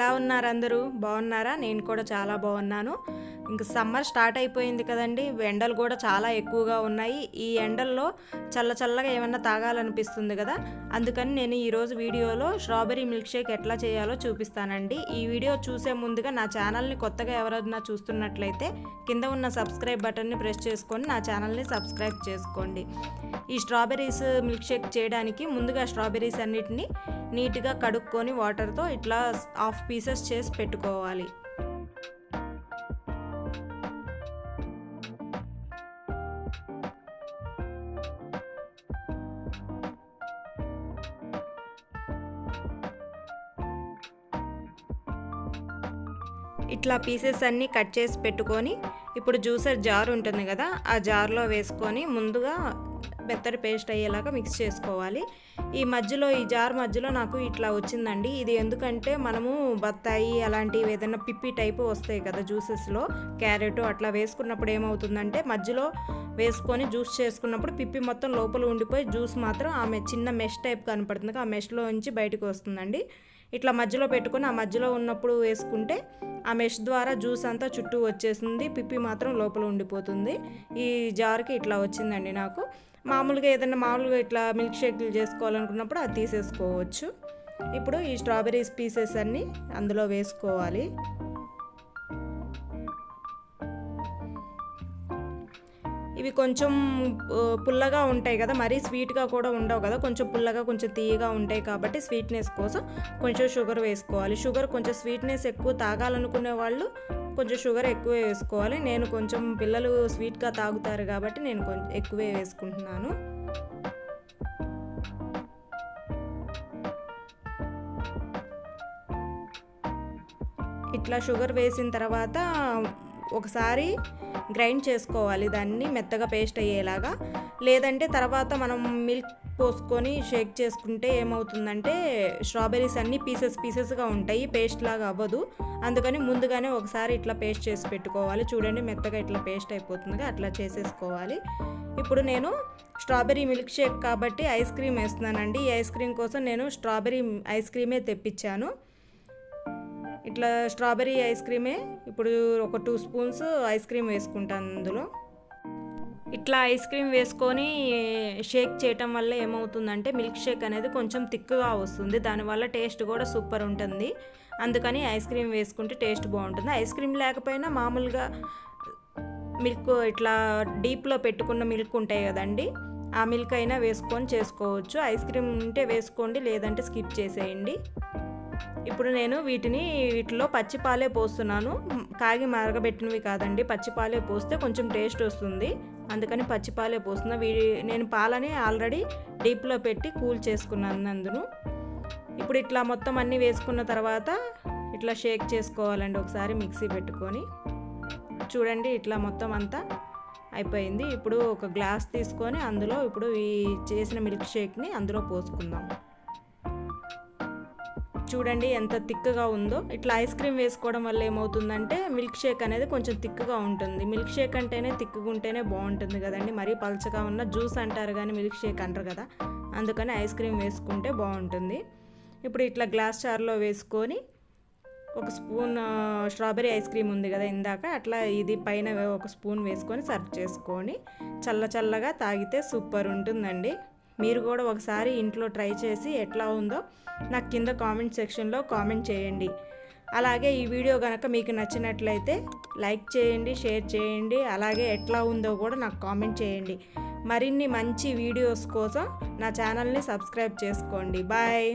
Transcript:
ఎలా ఉన్నారు అందరూ? బాగున్నారా? నేను కూడా చాలా బాగున్నాను. ఇంక సమ్మర్ స్టార్ట్ అయిపోయింది కదండి. ఎండలు కూడా చాలా ఎక్కువగా ఉన్నాయి. ఈ ఎండల్లో చల్లగా ఏమన్నా తాగాలనిపిస్తుంది కదా. అందుకని నేను ఈరోజు వీడియోలో స్ట్రాబెర్రీ మిల్క్ షేక్ ఎట్లా చేయాలో చూపిస్తానండి. ఈ వీడియో చూసే ముందుగా నా ఛానల్ని కొత్తగా ఎవరైనా చూస్తున్నట్లయితే కింద ఉన్న సబ్స్క్రైబ్ బటన్ని ప్రెస్ చేసుకొని నా ఛానల్ని సబ్స్క్రైబ్ చేసుకోండి. ఈ స్ట్రాబెర్రీస్ మిల్క్ షేక్ చేయడానికి ముందుగా స్ట్రాబెర్రీస్ అన్నిటిని నీట్గా కడుక్కొని వాటర్తో ఇట్లా హాఫ్ పీసెస్ చేసి పెట్టుకోవాలి. ఇట్లా పీసెస్ అన్నీ కట్ చేసి పెట్టుకొని ఇప్పుడు జ్యూసర్ జార్ ఉంటుంది కదా, ఆ జార్లో వేసుకొని ముందుగా మెత్తటి పేస్ట్ అయ్యేలాగా మిక్స్ చేసుకోవాలి. ఈ జార్ మధ్యలో నాకు ఇట్లా వచ్చిందండి. ఇది ఎందుకంటే మనము బత్తాయి అలాంటివి ఏదైనా పిప్పి టైపు వస్తాయి కదా జ్యూసెస్లో, క్యారెట్ అట్లా వేసుకున్నప్పుడు ఏమవుతుందంటే మధ్యలో వేసుకొని జ్యూస్ చేసుకున్నప్పుడు పిప్పి మొత్తం లోపల ఉండిపోయి జ్యూస్ మాత్రం ఆమె చిన్న మెష్ టైప్ కనపడుతుంది, ఆ మెష్లో నుంచి బయటకు వస్తుందండి. ఇట్లా మధ్యలో పెట్టుకొని ఆ మధ్యలో ఉన్నప్పుడు వేసుకుంటే ఆ మెష్ ద్వారా జ్యూస్ అంతా చుట్టూ వచ్చేసింది, పిప్పి మాత్రం లోపల ఉండిపోతుంది. ఈ జార్కి ఇట్లా వచ్చిందండి నాకు. మామూలుగా ఇట్లా మిల్క్ షేక్లు చేసుకోవాలనుకున్నప్పుడు అది తీసేసుకోవచ్చు. ఇప్పుడు ఈ స్ట్రాబెర్రీస్ పీసెస్ అన్నీ అందులో వేసుకోవాలి. ఇవి కొంచెం పుల్లగా ఉంటాయి కదా, మరీ స్వీట్గా కూడా ఉండవు కదా, కొంచెం పుల్లగా కొంచెం తీయగా ఉంటాయి కాబట్టి స్వీట్నెస్ కోసం కొంచెం షుగర్ వేసుకోవాలి. షుగర్ కొంచెం స్వీట్నెస్ ఎక్కువ తాగాలనుకునే వాళ్ళు కొంచెం షుగర్ ఎక్కువే వేసుకోవాలి. నేను కొంచెం పిల్లలు స్వీట్గా తాగుతారు కాబట్టి నేను కొంచెం ఎక్కువే వేసుకుంటున్నాను. ఇట్లా షుగర్ వేసిన తర్వాత ఒకసారి గ్రైండ్ చేసుకోవాలి దాన్ని మెత్తగా పేస్ట్ అయ్యేలాగా. లేదంటే తర్వాత మనం మిల్క్ పోసుకొని షేక్ చేసుకుంటే ఏమవుతుందంటే స్ట్రాబెర్రీస్ అన్నీ పీసెస్గా ఉంటాయి, పేస్ట్ లాగా అవ్వదు. అందుకని ముందుగానే ఒకసారి ఇట్లా పేస్ట్ చేసి పెట్టుకోవాలి. చూడండి మెత్తగా ఇట్లా పేస్ట్ అయిపోతుందిగా, అట్లా చేసేసుకోవాలి. ఇప్పుడు నేను స్ట్రాబెర్రీ మిల్క్ షేక్ కాబట్టి ఐస్ క్రీమ్ వేస్తున్నానండి. ఈ ఐస్ క్రీమ్ కోసం నేను స్ట్రాబెర్రీ ఐస్ క్రీమే తెప్పించాను. ఇట్లా స్ట్రాబెర్రీ ఐస్ క్రీమే ఇప్పుడు ఒక 2 స్పూన్స్ ఐస్ క్రీమ్ వేసుకుంటాను అందులో. ఇట్లా ఐస్ క్రీమ్ వేసుకొని షేక్ చేయటం వల్ల ఏమవుతుందంటే మిల్క్ షేక్ అనేది కొంచెం థిక్గా వస్తుంది, దానివల్ల టేస్ట్ కూడా సూపర్ ఉంటుంది. అందుకని ఐస్ క్రీమ్ వేసుకుంటే టేస్ట్ బాగుంటుంది. ఐస్ క్రీమ్ లేకపోయినా మామూలుగా మిల్క్ ఇట్లా డీప్లో పెట్టుకున్న మిల్క్ ఉంటాయి కదండి, ఆ మిల్క్ అయినా వేసుకొని చేసుకోవచ్చు. ఐస్ క్రీమ్ ఉంటే వేసుకోండి, లేదంటే స్కిప్ చేసేయండి. ఇప్పుడు నేను వీటిలో పచ్చిపాలే పోస్తున్నాను, కాగి మరగబెట్టినవి కాదండి. పచ్చిపాలే పోస్తే కొంచెం టేస్ట్ వస్తుంది, అందుకని పచ్చిపాలే పోస్తున్నా. నేను పాలని ఆల్రెడీ డీప్లో పెట్టి కూల్ చేసుకున్నాను అందును. ఇప్పుడు ఇట్లా మొత్తం అన్నీ వేసుకున్న తర్వాత ఇట్లా షేక్ చేసుకోవాలండి ఒకసారి మిక్సీ పెట్టుకొని. చూడండి ఇట్లా మొత్తం అంతా అయిపోయింది. ఇప్పుడు ఒక గ్లాస్ తీసుకొని అందులో ఇప్పుడు ఈ చేసిన మిల్క్ షేక్ని అందులో పోసుకుందాం. చూడండి ఎంత థిక్గా ఉందో. ఇట్లా ఐస్ క్రీమ్ వేసుకోవడం వల్ల ఏమవుతుందంటే మిల్క్ షేక్ అనేది కొంచెం థిక్గా ఉంటుంది. మిల్క్ షేక్ అంటేనే థిక్గా ఉంటేనే బాగుంటుంది కదండి, మరీ పల్చగా ఉన్న జ్యూస్ అంటారు కానీ మిల్క్ షేక్ అంటారు కదా, అందుకని ఐస్ క్రీమ్ వేసుకుంటే బాగుంటుంది. ఇప్పుడు ఇట్లా గ్లాస్ జార్లో వేసుకొని ఒక స్పూన్ స్ట్రాబెర్రీ ఐస్ క్రీమ్ ఉంది కదా ఇందాక, అట్లా ఇది పైన ఒక స్పూన్ వేసుకొని సర్వ్ చేసుకొని చల్లగా తాగితే సూపర్ ఉంటుందండి. మీరు కూడా ఒకసారి ఇంట్లో ట్రై చేసి ఎట్లా ఉందో నాకు కింద కామెంట్ సెక్షన్లో కామెంట్ చేయండి. అలాగే ఈ వీడియో కనుక మీకు నచ్చినట్లయితే లైక్ చేయండి, షేర్ చేయండి, అలాగే ఎట్లా ఉందో కూడా నాకు కామెంట్ చేయండి. మరిన్ని మంచి వీడియోస్ కోసం నా ఛానల్ని సబ్స్క్రైబ్ చేసుకోండి. బాయ్.